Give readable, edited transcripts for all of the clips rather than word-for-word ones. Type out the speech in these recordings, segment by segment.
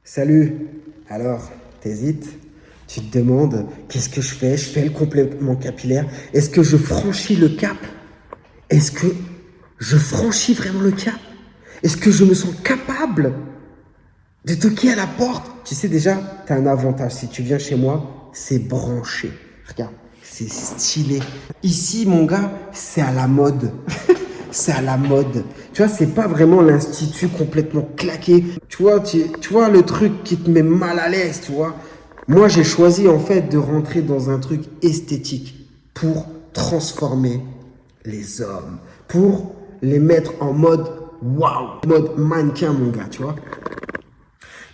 Salut. Alors, t'hésites? Tu te demandes, qu'est-ce que je fais? Je fais le complément capillaire. Est-ce que je franchis le cap? Est-ce que je franchis vraiment le cap? Est-ce que je me sens capable de toquer à la porte? Tu sais déjà, t'as un avantage. Si tu viens chez moi, c'est branché. Regarde, c'est stylé. Ici, mon gars, c'est à la mode. C'est à la mode. Tu vois, c'est pas vraiment l'institut complètement claqué. Tu vois le truc qui te met mal à l'aise, tu vois. Moi, j'ai choisi en fait de rentrer dans un truc esthétique pour transformer les hommes, pour les mettre en mode waouh, mode mannequin, mon gars, tu vois.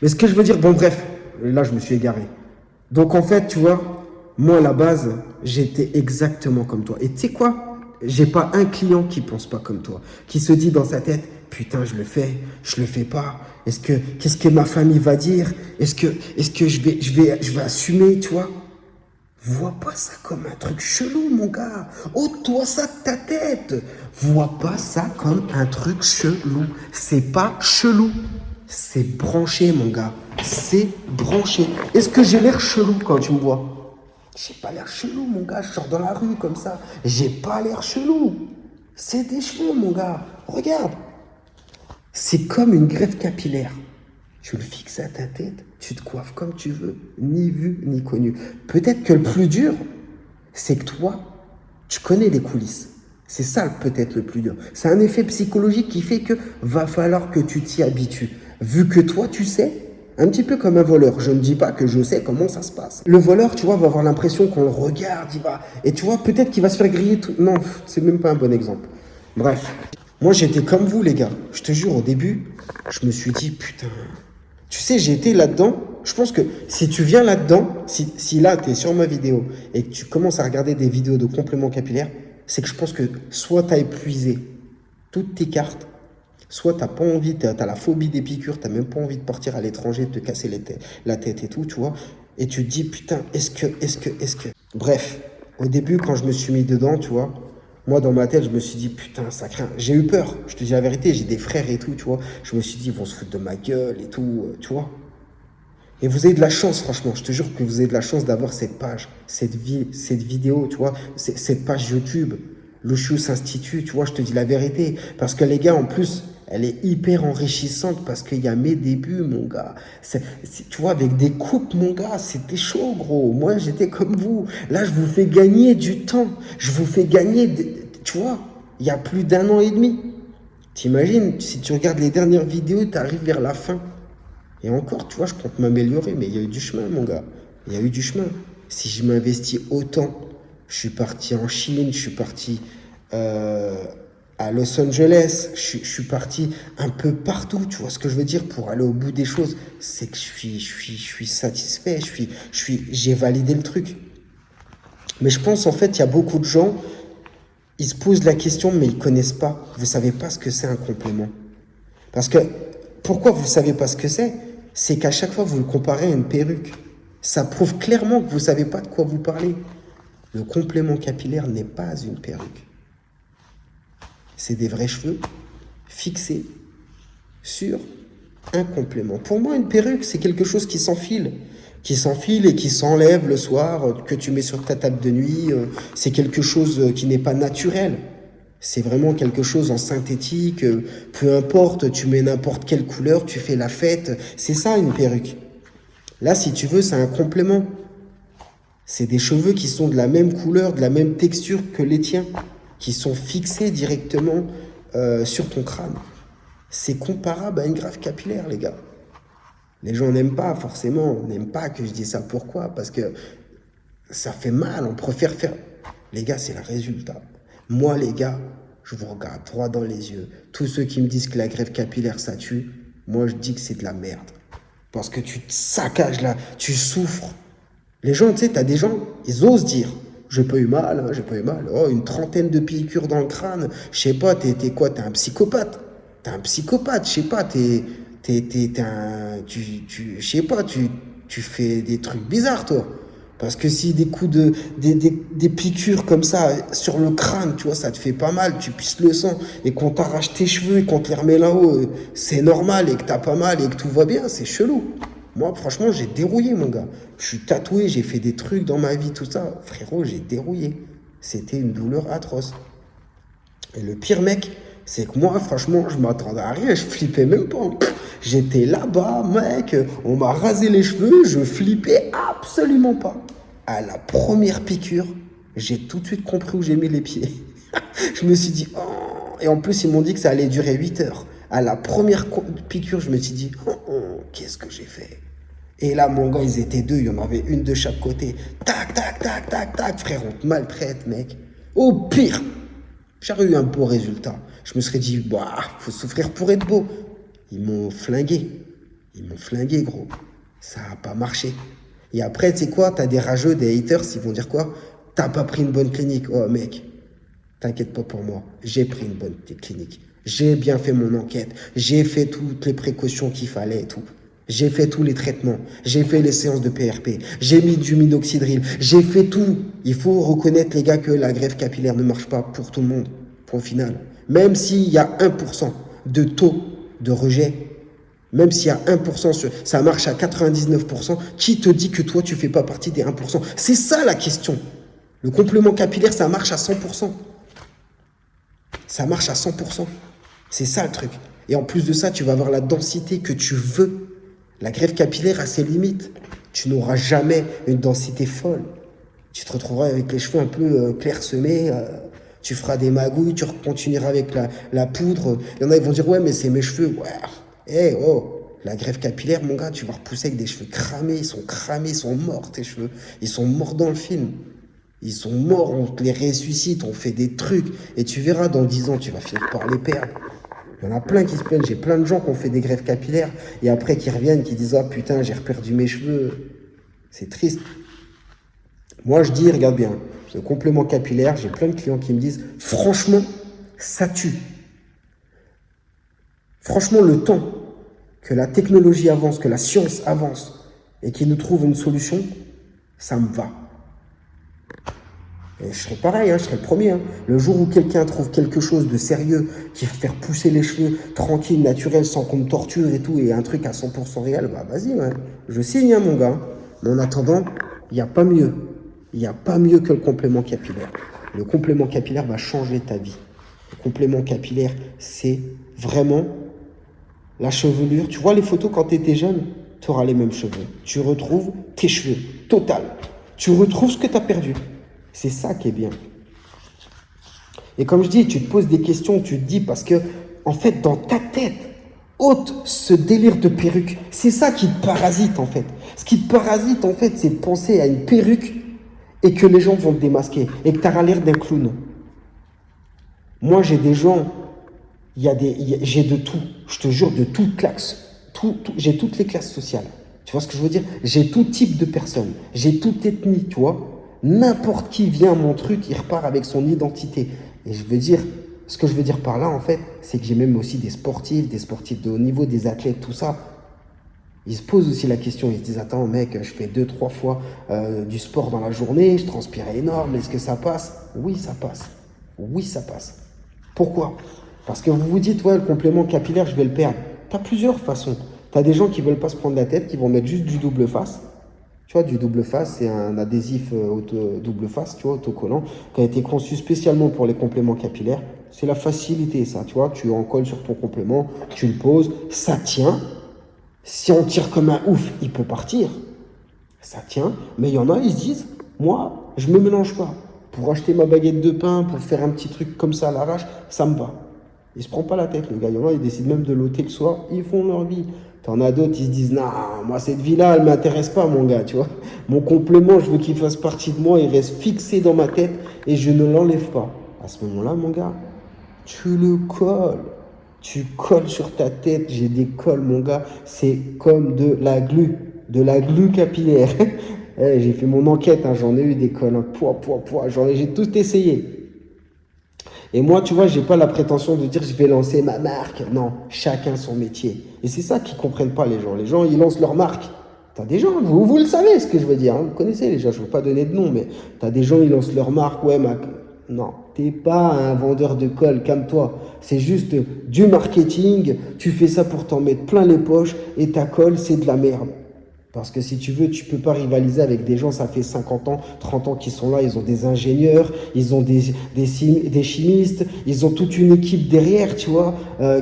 Mais ce que je veux dire, bon, bref, là, je me suis égaré. Donc, en fait, tu vois, moi, à la base, j'étais exactement comme toi. Et tu sais quoi? J'ai pas un client qui pense pas comme toi, qui se dit dans sa tête, putain, je le fais pas. Qu'est-ce que ma famille va dire? Est-ce que je vais assumer, tu vois? Vois pas ça comme un truc chelou, mon gars. Ôte-toi ça de ta tête. Vois pas ça comme un truc chelou. C'est pas chelou. C'est branché, mon gars. C'est branché. Est-ce que j'ai l'air chelou quand tu me vois? J'ai pas l'air chelou, mon gars. Je sors dans la rue comme ça. J'ai pas l'air chelou. C'est des cheveux, mon gars. Regarde. C'est comme une greffe capillaire. Tu le fixes à ta tête, tu te coiffes comme tu veux, ni vu ni connu. Peut-être que le plus dur, c'est que toi, tu connais les coulisses. C'est ça peut-être le plus dur. C'est un effet psychologique qui fait que va falloir que tu t'y habitues. Vu que toi, tu sais, un petit peu comme un voleur. Je ne dis pas que je sais comment ça se passe. Le voleur, tu vois, va avoir l'impression qu'on le regarde, il va... Et tu vois, peut-être qu'il va se faire griller tout... Non, c'est même pas un bon exemple. Bref. Moi, j'étais comme vous, les gars. Je te jure, au début, je me suis dit, putain... Tu sais, j'ai été là-dedans. Je pense que si tu viens là-dedans, si là, tu es sur ma vidéo et que tu commences à regarder des vidéos de compléments capillaires, c'est que je pense que soit tu as épuisé toutes tes cartes, soit tu n'as pas envie, tu as la phobie des piqûres, tu n'as même pas envie de partir à l'étranger, de te casser la tête et tout, tu vois. Et tu te dis, putain, est-ce que... Bref, au début, quand je me suis mis dedans, tu vois, moi, dans ma tête, je me suis dit, putain, ça craint. J'ai eu peur, je te dis la vérité, j'ai des frères et tout, tu vois. Je me suis dit, ils vont se foutre de ma gueule et tout, tu vois. Et vous avez de la chance, franchement, je te jure que vous avez de la chance d'avoir cette page, cette vidéo, tu vois, cette page YouTube, Lucius Institute, tu vois, je te dis la vérité. Parce que les gars, en plus, elle est hyper enrichissante parce qu'il y a mes débuts, mon gars. Tu vois, avec des coupes, mon gars, c'était chaud, gros. Moi, j'étais comme vous. Là, je vous fais gagner du temps. Je vous fais gagner, tu vois, il y a plus d'un an et demi. T'imagines, si tu regardes les dernières vidéos, tu arrives vers la fin. Et encore, tu vois, je compte m'améliorer, mais il y a eu du chemin, mon gars. Il y a eu du chemin. Si je m'investis autant, je suis parti en Chine, je suis parti à Los Angeles, je suis parti un peu partout, tu vois ce que je veux dire, pour aller au bout des choses. C'est que je suis satisfait, j'ai validé le truc. Mais je pense, en fait, il y a beaucoup de gens, ils se posent la question, mais ils connaissent pas. Vous savez pas ce que c'est un complément. Parce que, pourquoi vous ne savez pas ce que c'est? C'est qu'à chaque fois, vous le comparez à une perruque. Ça prouve clairement que vous ne savez pas de quoi vous parlez. Le complément capillaire n'est pas une perruque. C'est des vrais cheveux fixés sur un complément. Pour moi, une perruque, c'est quelque chose qui s'enfile et qui s'enlève le soir, que tu mets sur ta table de nuit. C'est quelque chose qui n'est pas naturel. C'est vraiment quelque chose en synthétique, peu importe, tu mets n'importe quelle couleur, tu fais la fête. C'est ça une perruque. Là, si tu veux, c'est un complément. C'est des cheveux qui sont de la même couleur, de la même texture que les tiens, qui sont fixés directement sur ton crâne. C'est comparable à une greffe capillaire, les gars. Les gens n'aiment pas forcément, n'aiment pas que je dise ça. Pourquoi? Parce que ça fait mal, on préfère faire... Les gars, c'est le résultat. Moi, les gars, je vous regarde droit dans les yeux. Tous ceux qui me disent que la greffe capillaire, ça tue, moi, je dis que c'est de la merde. Parce que tu te saccages là, tu souffres. Les gens, tu sais, t'as des gens, ils osent dire, j'ai pas eu mal, hein, j'ai pas eu mal. Oh, une trentaine de piqûres dans le crâne. Je sais pas, t'es quoi? T'es un psychopathe. T'es un psychopathe, je sais pas, je sais pas, tu fais des trucs bizarres, toi. Parce que si des piqûres comme ça sur le crâne, tu vois, ça te fait pas mal, tu pisses le sang, et qu'on t'arrache tes cheveux et qu'on te les remet là-haut, c'est normal, et que t'as pas mal et que tout va bien, c'est chelou. Moi, franchement, j'ai dérouillé, mon gars. Je suis tatoué, j'ai fait des trucs dans ma vie, tout ça. Frérot, j'ai dérouillé. C'était une douleur atroce. Et le pire, mec, c'est que moi, franchement, je m'attendais à rien. Je flippais même pas. J'étais là-bas, mec. On m'a rasé les cheveux. Je flippais absolument pas. À la première piqûre, j'ai tout de suite compris où j'ai mis les pieds. Je me suis dit, oh. Et en plus, ils m'ont dit que ça allait durer 8 heures. À la première piqûre, je me suis dit, qu'est-ce que j'ai fait? Et là, mon gars, ils étaient deux. Il y en avait une de chaque côté. Tac, tac, tac, tac, tac. Frère, on te maltraite, mec. Au pire, j'aurais eu un beau résultat. Je me serais dit, bah, faut souffrir pour être beau. Ils m'ont flingué. Ils m'ont flingué, gros. Ça n'a pas marché. Et après, tu sais quoi, t'as des rageux, des haters, ils vont dire quoi? T'as pas pris une bonne clinique. Oh, mec, t'inquiète pas pour moi. J'ai pris une bonne clinique. J'ai bien fait mon enquête. J'ai fait toutes les précautions qu'il fallait et tout. J'ai fait tous les traitements. J'ai fait les séances de PRP. J'ai mis du minoxidil. J'ai fait tout. Il faut reconnaître, les gars, que la greffe capillaire ne marche pas pour tout le monde. Point final. Même s'il y a 1% de taux de rejet, même s'il y a 1%, ça marche à 99%, qui te dit que toi, tu ne fais pas partie des 1%? C'est ça la question. Le complément capillaire, ça marche à 100%. Ça marche à 100%. C'est ça le truc. Et en plus de ça, tu vas avoir la densité que tu veux. La greffe capillaire a ses limites. Tu n'auras jamais une densité folle. Tu te retrouveras avec les cheveux un peu clairsemés. Tu feras des magouilles, tu continueras avec la poudre. Il y en a, ils vont dire, ouais, mais c'est mes cheveux. Ouais. Hey, oh, la greffe capillaire, mon gars, tu vas repousser avec des cheveux cramés. Ils sont morts, tes cheveux. Ils sont morts dans le film. Ils sont morts, on te les ressuscite, on fait des trucs. Et tu verras, dans 10 ans, tu vas finir par les perdre. Il y en a plein qui se plaignent. J'ai plein de gens qui ont fait des greffes capillaires et après qui reviennent, qui disent « Ah putain, j'ai reperdu mes cheveux. » C'est triste. Moi, je dis, regarde bien, le complément capillaire, j'ai plein de clients qui me disent « Franchement, ça tue. » Franchement, le temps que la technologie avance, que la science avance et qu'il nous trouve une solution, ça me va. Et je serais pareil, je serais le premier. Le jour où quelqu'un trouve quelque chose de sérieux qui va faire pousser les cheveux tranquille, naturel, sans qu'on me torture et tout, et un truc à 100% réel, bah vas-y, je signe, mon gars. Mais en attendant, il n'y a pas mieux. Il n'y a pas mieux que le complément capillaire. Le complément capillaire va changer ta vie. Le complément capillaire, c'est vraiment la chevelure. Tu vois les photos quand tu étais jeune, tu auras les mêmes cheveux. Tu retrouves tes cheveux, total. Tu retrouves ce que tu as perdu. C'est ça qui est bien. Et comme je dis, tu te poses des questions, tu te dis, parce que, en fait, dans ta tête, ôte ce délire de perruque. C'est ça qui te parasite, en fait. Ce qui te parasite, en fait, c'est de penser à une perruque et que les gens vont te démasquer et que tu auras l'air d'un clown. Moi, j'ai des gens, j'ai de tout. Je te jure, de toute classe. J'ai toutes les classes sociales. Tu vois ce que je veux dire? J'ai tout type de personnes. J'ai toute ethnie, tu vois. N'importe qui vient à mon truc, il repart avec son identité. Et je veux dire, ce que je veux dire par là, en fait, c'est que j'ai même aussi des sportifs de haut niveau, des athlètes, tout ça. Ils se posent aussi la question, ils se disent, attends mec, je fais 2-3 fois du sport dans la journée, je transpire énorme, est-ce que ça passe? Oui, ça passe. Oui, ça passe. Pourquoi? Parce que vous vous dites, ouais, le complément capillaire, je vais le perdre. Tu as plusieurs façons. Tu as des gens qui ne veulent pas se prendre la tête, qui vont mettre juste du double face. Tu vois, du double face, c'est un adhésif double face, tu vois, autocollant, qui a été conçu spécialement pour les compléments capillaires. C'est la facilité, ça, tu vois. Tu en colles sur ton complément, tu le poses, ça tient. Si on tire comme un ouf, il peut partir. Ça tient. Mais il y en a, ils se disent, moi, je me mélange pas. Pour acheter ma baguette de pain, pour faire un petit truc comme ça à l'arrache, ça me va. Il se prend pas la tête, le gars. Il y en a, ils décident même de l'ôter le soir, ils font leur vie. T'en as d'autres, ils se disent, non, moi, cette vie-là, elle m'intéresse pas, mon gars, tu vois. Mon complément, je veux qu'il fasse partie de moi, il reste fixé dans ma tête et je ne l'enlève pas. À ce moment-là, mon gars, tu le colles. Tu colles sur ta tête. J'ai des colles, mon gars. C'est comme de la glu capillaire. J'ai fait mon enquête, j'en ai eu des colles. J'ai tout essayé. Et moi, tu vois, j'ai pas la prétention de dire je vais lancer ma marque. Non, chacun son métier. Et c'est ça qu'ils comprennent pas, les gens. Les gens, ils lancent leur marque. T'as des gens, vous le savez ce que je veux dire. Vous connaissez les gens, je veux pas donner de nom, mais t'as des gens, ils lancent leur marque. Ouais, non, t'es pas un vendeur de colle, calme-toi. C'est juste du marketing. Tu fais ça pour t'en mettre plein les poches et ta colle, c'est de la merde. Parce que si tu veux, tu peux pas rivaliser avec des gens, ça fait 50 ans, 30 ans qu'ils sont là, ils ont des ingénieurs, ils ont des chimistes, ils ont toute une équipe derrière, tu vois,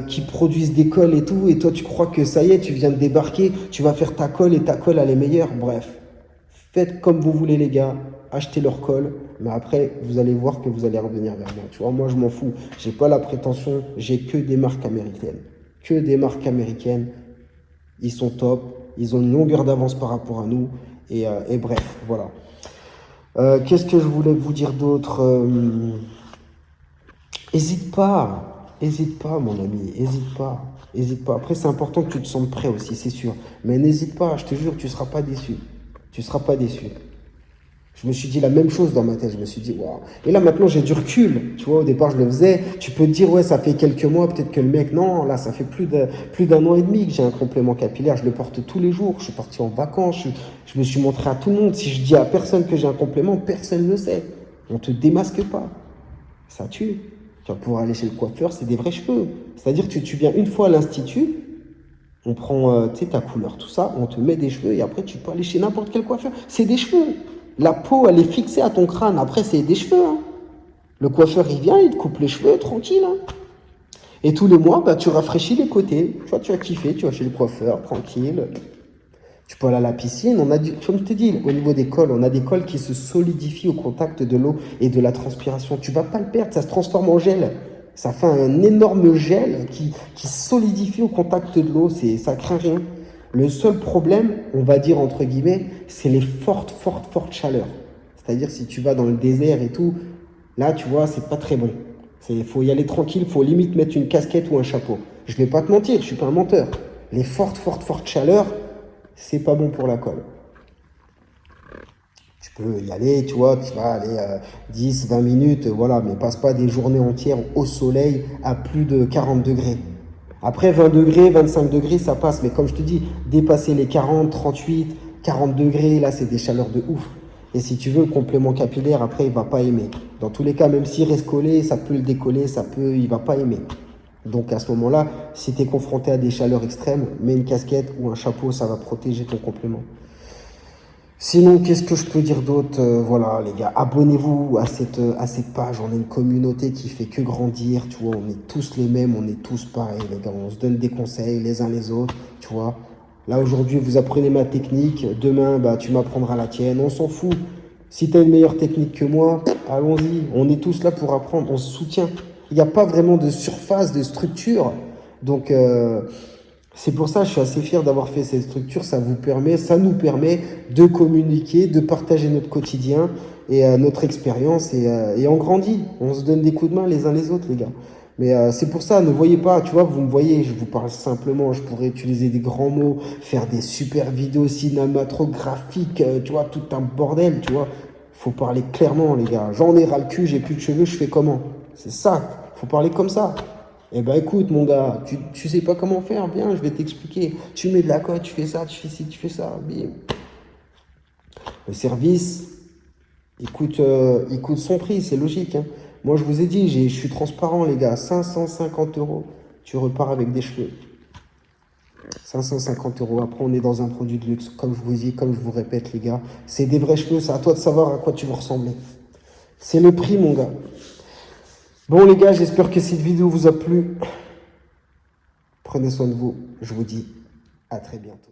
qui produisent des cols et tout, et toi tu crois que ça y est, tu viens de débarquer, tu vas faire ta colle et ta colle elle est meilleure. Bref, faites comme vous voulez les gars, achetez leur colle, mais après vous allez voir que vous allez revenir vers moi, tu vois, moi je m'en fous, j'ai pas la prétention, j'ai que des marques américaines, que des marques américaines, ils sont top. Ils ont une longueur d'avance par rapport à nous. Et bref, voilà. Qu'est-ce que je voulais vous dire d'autre? Hésite pas, mon ami, hésite pas. Hésite pas. Après, c'est important que tu te sentes prêt aussi, c'est sûr. Mais n'hésite pas, je te jure, tu ne seras pas déçu. Tu ne seras pas déçu. Je me suis dit la même chose dans ma tête. Je me suis dit, waouh. Et là, maintenant, j'ai du recul. Tu vois, au départ, je le faisais. Tu peux te dire, ouais, ça fait quelques mois. Peut-être que le mec, non, là, ça fait plus d'un an et demi que j'ai un complément capillaire. Je le porte tous les jours. Je suis parti en vacances. Je me suis montré à tout le monde. Si je dis à personne que j'ai un complément, personne ne le sait. On te démasque pas. Ça tue. Tu vas pouvoir aller chez le coiffeur, c'est des vrais cheveux. C'est-à-dire que tu viens une fois à l'institut, on prend ta couleur, tout ça, on te met des cheveux et après, tu peux aller chez n'importe quel coiffeur. C'est des cheveux. La peau, elle est fixée à ton crâne. Après, c'est des cheveux. Hein. Le coiffeur, il vient, il te coupe les cheveux, tranquille. Hein. Et tous les mois, bah, tu rafraîchis les côtés. Tu vois, tu vas kiffer, tu vas chez le coiffeur, tranquille. Tu peux aller à la piscine. Comme je te dis, au niveau des cols, on a des cols qui se solidifient au contact de l'eau et de la transpiration. Tu ne vas pas le perdre, ça se transforme en gel. Ça fait un énorme gel qui solidifie au contact de l'eau. Ça craint rien. Le seul problème, on va dire entre guillemets, c'est les fortes chaleurs. C'est-à-dire si tu vas dans le désert et tout, là tu vois, c'est pas très bon. Il faut y aller tranquille, il faut limite mettre une casquette ou un chapeau. Je vais pas te mentir, je suis pas un menteur. Les fortes chaleurs, c'est pas bon pour la colle. Tu peux y aller, tu vois, tu vas aller 10, 20 minutes, voilà, mais passe pas des journées entières au soleil à plus de 40 degrés. Après 20 degrés, 25 degrés, ça passe. Mais comme je te dis, dépasser les 40, 38, 40 degrés, là, c'est des chaleurs de ouf. Et si tu veux, le complément capillaire, après, il va pas aimer. Dans tous les cas, même s'il reste collé, ça peut le décoller, il va pas aimer. Donc à ce moment-là, si tu es confronté à des chaleurs extrêmes, mets une casquette ou un chapeau, ça va protéger ton complément. Sinon, qu'est-ce que je peux dire d'autre? Voilà, les gars, abonnez-vous à cette page. On est une communauté qui fait que grandir, tu vois. On est tous les mêmes, on est tous pareils, les gars. On se donne des conseils les uns les autres, tu vois. Là, aujourd'hui, vous apprenez ma technique. Demain, bah, tu m'apprendras la tienne. On s'en fout. Si tu as une meilleure technique que moi, allons-y. On est tous là pour apprendre. On se soutient. Il n'y a pas vraiment de surface, de structure. Donc, c'est pour ça que je suis assez fier d'avoir fait cette structure. Ça nous permet de communiquer, de partager notre quotidien et notre expérience et on grandit. On se donne des coups de main les uns les autres, les gars. Mais c'est pour ça, ne voyez pas, tu vois, vous me voyez, je vous parle simplement, je pourrais utiliser des grands mots, faire des super vidéos cinématographiques, tu vois, tout un bordel, tu vois. Faut parler clairement, les gars. J'en ai ras le cul, j'ai plus de cheveux, je fais comment? C'est ça, faut parler comme ça. Eh ben écoute mon gars, tu sais pas comment faire, bien, je vais t'expliquer. Tu mets de la cote, tu fais ça, tu fais ci, tu fais ça, bim. Le service, il coûte son prix, c'est logique. Hein. Moi je vous ai dit, je suis transparent les gars, 550 €, tu repars avec des cheveux. 550 €, après on est dans un produit de luxe, comme je vous dis, comme je vous répète les gars. C'est des vrais cheveux, c'est à toi de savoir à quoi tu veux ressembler. C'est le prix mon gars. Bon les gars, j'espère que cette vidéo vous a plu. Prenez soin de vous. Je vous dis à très bientôt.